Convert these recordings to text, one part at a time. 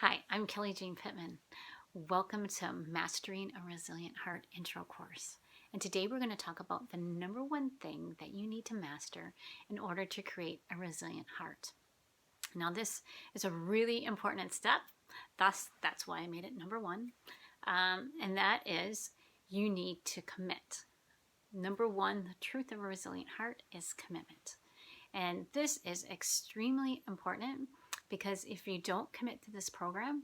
Hi, I'm Kelly Jean Pittman. Welcome to Mastering a Resilient Heart intro course. And today we're going to talk about the number one thing that you need to master in order to create a resilient heart. Now, this is a really important step. That's why I made it number one. And that is you need to commit. Number one, the truth of a resilient heart is commitment. And this is extremely important because if you don't commit to this program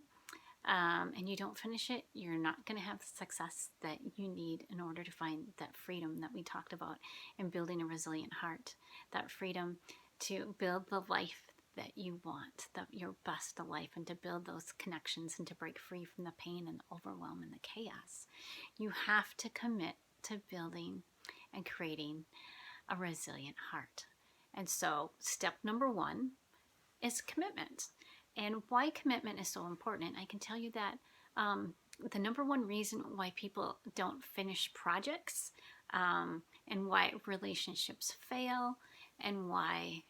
and you don't finish it, you're not going to have the success that you need in order to find that freedom that we talked about in building a resilient heart, that freedom to build the life that you want, your best life, and to build those connections and to break free from the pain and the overwhelm and the chaos. You have to commit to building and creating a resilient heart. And so step number one is commitment. And why commitment is so important, I can tell you that the number one reason why people don't finish projects and why relationships fail and why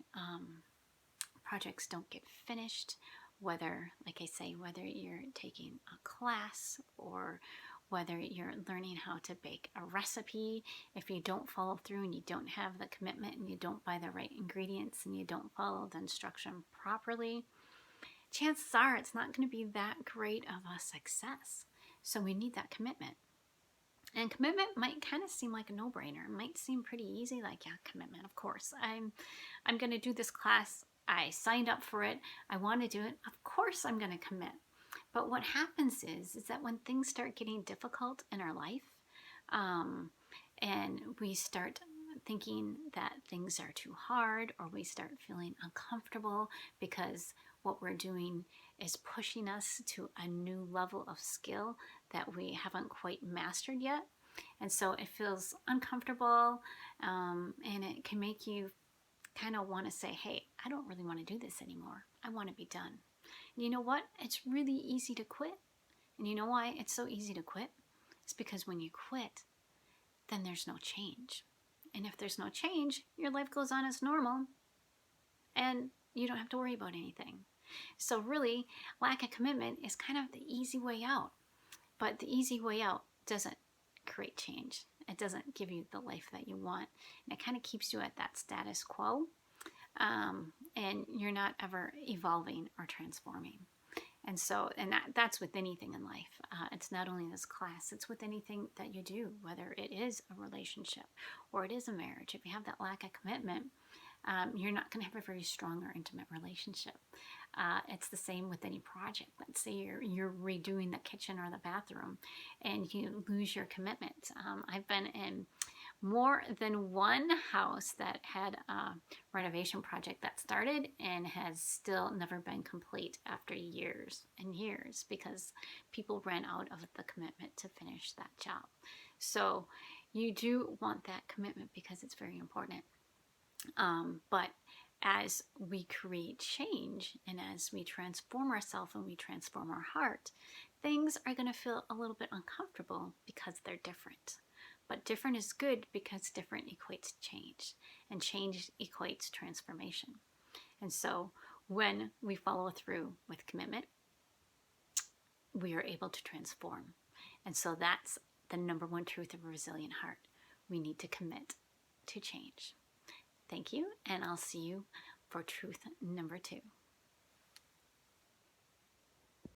projects don't get finished, whether, like I say, whether you're taking a class or whether you're learning how to bake a recipe, if you don't follow through and you don't have the commitment and you don't buy the right ingredients and you don't follow the instruction properly, chances are it's not going to be that great of a success. So we need that commitment. And commitment might kind of seem like a no-brainer. It might seem pretty easy, like, yeah, commitment, of course. I'm going to do this class. I signed up for it. I want to do it. Of course I'm going to commit. But what happens is that when things start getting difficult in our life, and we start thinking that things are too hard, or we start feeling uncomfortable because what we're doing is pushing us to a new level of skill that we haven't quite mastered yet. And so it feels uncomfortable, and it can make you kind of want to say, hey, I don't really want to do this anymore. I want to be done. And you know what? It's really easy to quit. And you know why it's so easy to quit? It's because when you quit, then there's no change. And if there's no change, your life goes on as normal and you don't have to worry about anything. So really, lack of commitment is kind of the easy way out. But the easy way out doesn't create change. It doesn't give you the life that you want. And it kind of keeps you at that status quo. And you're not ever evolving or transforming. And so, that's with anything in life. It's not only this class, it's with anything that you do, whether it is a relationship or it is a marriage. If you have that lack of commitment, you're not going to have a very strong or intimate relationship. It's the same with any project. Let's say you're redoing the kitchen or the bathroom and you lose your commitment. I've been in more than one house that had a renovation project that started and has still never been complete after years and years because people ran out of the commitment to finish that job. So you do want that commitment because it's very important. But as we create change and as we transform ourselves and we transform our heart, things are going to feel a little bit uncomfortable because they're different. But different is good because different equates change, and change equates transformation. And so when we follow through with commitment, we are able to transform. And so that's the number one truth of a resilient heart. We need to commit to change. Thank you, and I'll see you for truth number 2.